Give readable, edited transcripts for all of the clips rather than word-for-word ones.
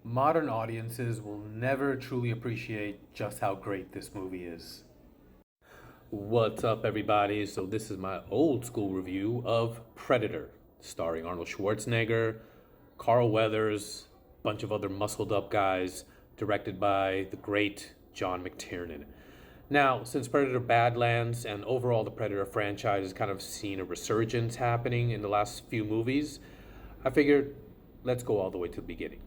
Modern audiences will never truly appreciate just how great this movie is. What's up, everybody? So, this is my old school review of Predator, starring Arnold Schwarzenegger, Carl Weathers, a bunch of other muscled up guys, directed by the great John McTiernan. Now, since Predator Badlands and overall the Predator franchise has kind of seen a resurgence happening in the last few movies, I figured let's go all the way to the beginning.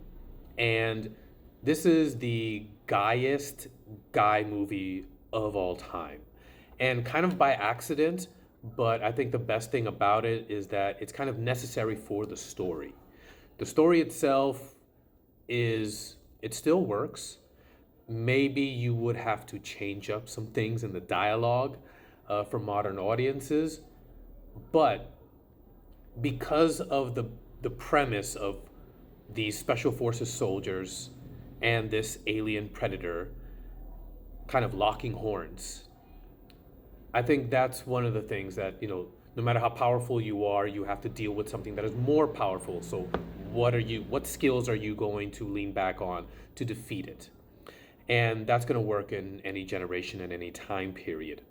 And this is the guyest guy movie of all time. And kind of by accident, but I think the best thing about it is that it's kind of necessary for the story. The story itself it still works. Maybe you would have to change up some things in the dialogue for modern audiences, but because of the premise of these special forces soldiers and this alien predator kind of locking horns, I think that's one of the things that, no matter how powerful you are, you have to deal with something that is more powerful. So what skills are you going to lean back on to defeat it? And that's going to work in any generation and any time period.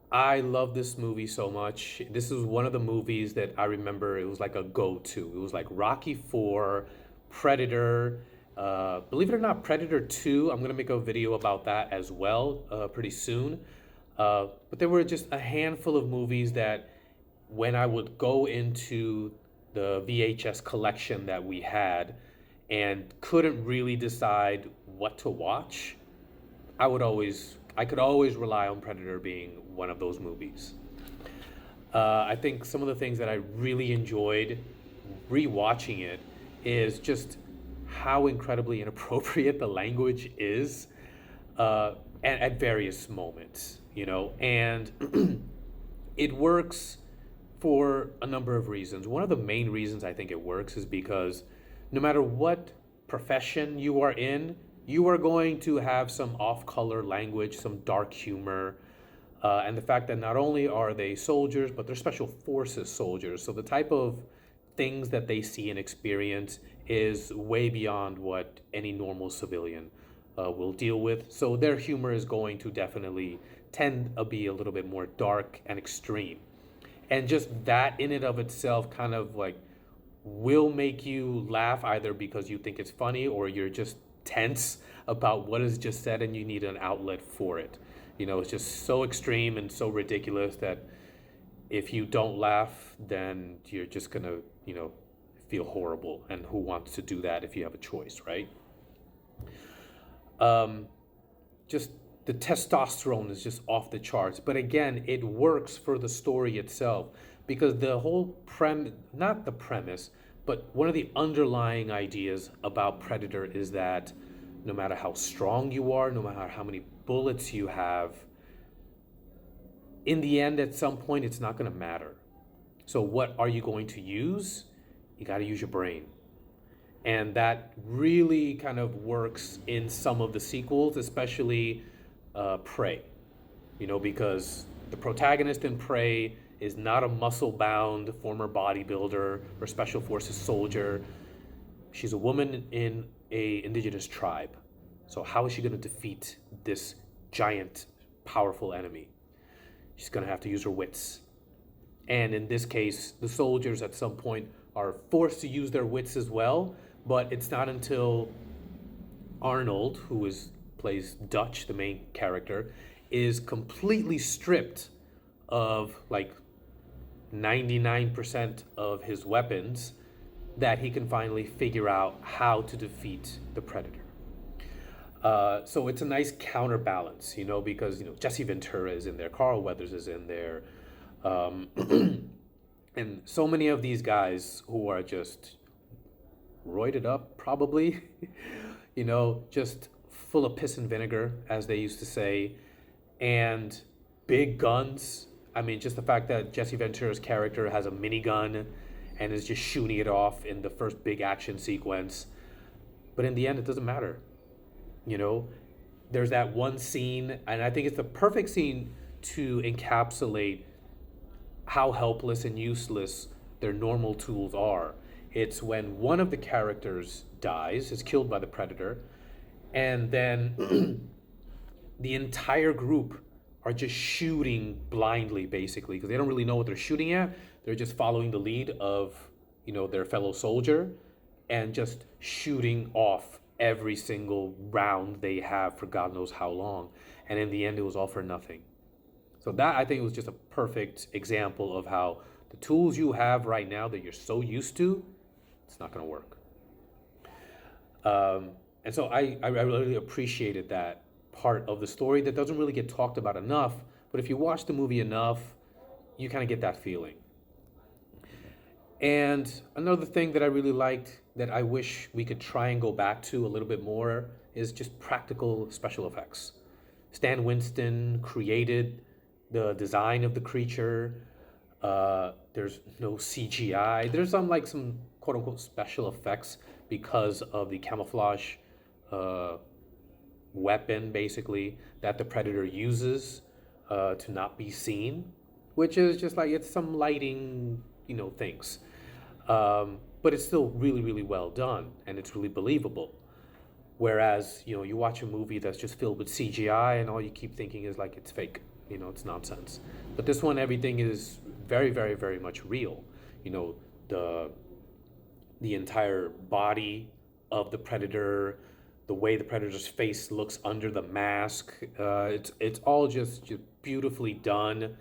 I love this movie so much. This is one of the movies that I remember it was like a go-to. It was like Rocky 4, Predator, believe it or not, Predator 2. I'm going to make a video about that as well pretty soon. But there were just a handful of movies that when I would go into the VHS collection that we had and couldn't really decide what to watch, I could always rely on Predator being one of those movies. I think some of the things that I really enjoyed rewatching it is just how incredibly inappropriate the language is at various moments, and it works for a number of reasons. One of the main reasons I think it works is because no matter what profession you are in, you are going to have some off-color language, some dark humor, and the fact that not only are they soldiers, but they're special forces soldiers. So the type of things that they see and experience is way beyond what any normal civilian will deal with. So their humor is going to definitely tend to be a little bit more dark and extreme. And just that in and of itself kind of like will make you laugh either because you think it's funny or you're just tense about what is just said and you need an outlet for it. It's just so extreme and so ridiculous that if you don't laugh, then you're just gonna, feel horrible. And who wants to do that if you have a choice, right? Just the testosterone is just off the charts. But again, it works for the story itself because the whole not the premise, but one of the underlying ideas about Predator is that no matter how strong you are, no matter how many bullets you have, in the end, at some point, it's not going to matter. So what are you going to use? You got to use your brain. And that really kind of works in some of the sequels, especially Prey. Because the protagonist in Prey is not a muscle-bound former bodybuilder or special forces soldier. She's a woman in a indigenous tribe. So how is she going to defeat this giant, powerful enemy? She's going to have to use her wits. And in this case, the soldiers at some point are forced to use their wits as well. But it's not until Arnold, who plays Dutch, the main character, is completely stripped of like 99% of his weapons that he can finally figure out how to defeat the Predator. So it's a nice counterbalance, because, Jesse Ventura is in there, Carl Weathers is in there, and so many of these guys who are just roided up, probably, just full of piss and vinegar, as they used to say, and big guns. I mean, just the fact that Jesse Ventura's character has a minigun and is just shooting it off in the first big action sequence. But in the end, it doesn't matter. There's that one scene, and I think it's the perfect scene to encapsulate how helpless and useless their normal tools are. It's when one of the characters dies, is killed by the predator, and then the entire group are just shooting blindly, basically, because they don't really know what they're shooting at. They're just following the lead of, their fellow soldier, and just shooting off every single round they have for God knows how long. And in the end, it was all for nothing. So that, I think, was just a perfect example of how the tools you have right now that you're so used to, it's not going to work. And so I really appreciated that part of the story that doesn't really get talked about enough. But if you watch the movie enough, you kind of get that feeling. And another thing that I really liked that I wish we could try and go back to a little bit more is just practical special effects. Stan Winston created the design of the creature. There's no CGI. There's some quote unquote special effects because of the camouflage weapon, basically, that the predator uses to not be seen, which is just like, it's some lighting, things. But it's still really, really well done, and it's really believable. Whereas, you watch a movie that's just filled with CGI, and all you keep thinking is like it's fake, it's nonsense. But this one, everything is very, very, very much real. The entire body of the predator, the way the predator's face looks under the mask, it's all just beautifully done.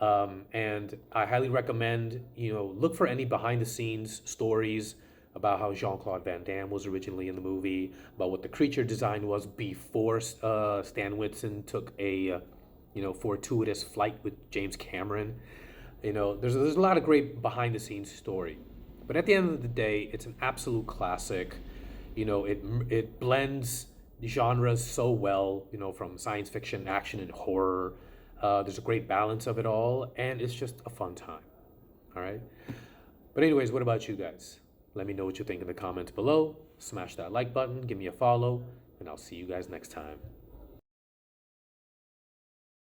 And I highly recommend, look for any behind the scenes stories about how Jean-Claude Van Damme was originally in the movie, about what the creature design was before Stan Winston took a, fortuitous flight with James Cameron. There's a lot of great behind the scenes story. But at the end of the day, it's an absolute classic. It blends genres so well, from science fiction, action, and horror. There's a great balance of it all, and it's just a fun time. All right? But anyways, what about you guys? Let me know what you think in the comments below. Smash that like button, give me a follow, and I'll see you guys next time.